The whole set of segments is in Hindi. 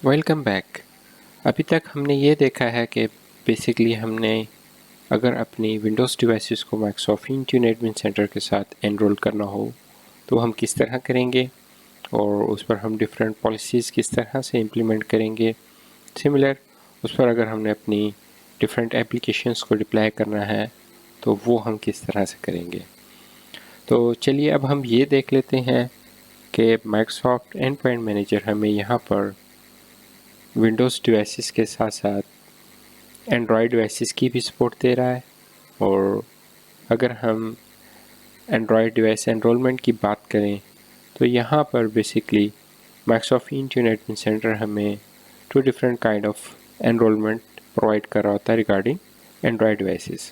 Welcome back. अभी तक हमने ये देखा है कि बेसिकली हमने अगर अपनी विंडोज़ डिवाइसेस को माइक्रोसॉफ्ट इंट्यून एडमिन सेंटर के साथ एनरोल करना हो तो हम किस तरह करेंगे और उस पर हम डिफरेंट पॉलिसीज़ किस तरह से इम्प्लीमेंट करेंगे। सिमिलर उस पर अगर हमने अपनी डिफरेंट एप्लीकेशंस को डिप्लॉय करना है तो वो हम किस तरह से करेंगे। तो चलिए अब हम ये देख लेते हैं कि माइक्रोसॉफ्ट एंडपॉइंट मैनेजर हमें यहाँ पर विंडोज़ डिवाइसेस के साथ साथ एंड्रॉयड डिवाइसेस की भी सपोर्ट दे रहा है। और अगर हम एंड्रॉयड डिवाइस एनरोलमेंट की बात करें तो यहाँ पर basically Microsoft Intune admin centre हमें 2 different kind of enrolment provide कर रहा होता है रिगार्डिंग एंड्रॉयड डिवाइसेस।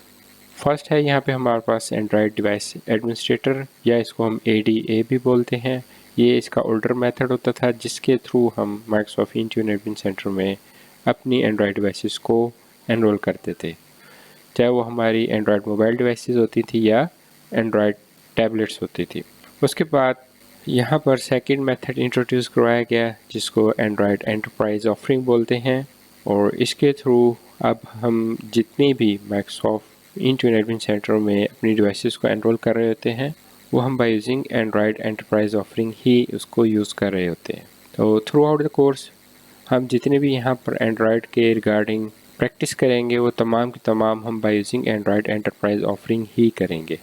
फर्स्ट है यहाँ पे हमारे पास एंड्रॉयड डिवाइस एडमिनिस्ट्रेटर या इसको हम ADA भी बोलते हैं। ये इसका ओल्डर मेथड होता था जिसके थ्रू हम माइक्रोसॉफ्ट इंट्यून एडमिन सेंटर में अपनी एंड्रॉयड डिवाइसेस को एनरोल करते थे, चाहे वो हमारी एंड्रॉयड मोबाइल डिवाइसेस होती थी या एंड्रॉयड टैबलेट्स होती थी। उसके बाद यहाँ पर सेकंड मेथड इंट्रोड्यूस करवाया गया जिसको एंड्रॉयड एंटरप्राइज ऑफरिंग बोलते हैं। और इसके थ्रू अब हम जितनी भी माइक्रोसॉफ्ट इंट्यून एडमिन सेंटर में अपनी डिवाइसेस को एनरोल कर रहे होते हैं वो हम by using Android enterprise offering ही उसको यूज़ कर रहे होते हैं। तो थ्रू आउट द कोर्स हम जितने भी यहाँ पर एंड्रॉयड के रिगार्डिंग प्रैक्टिस करेंगे वो तमाम की तमाम हम by using Android enterprise offering ही करेंगे।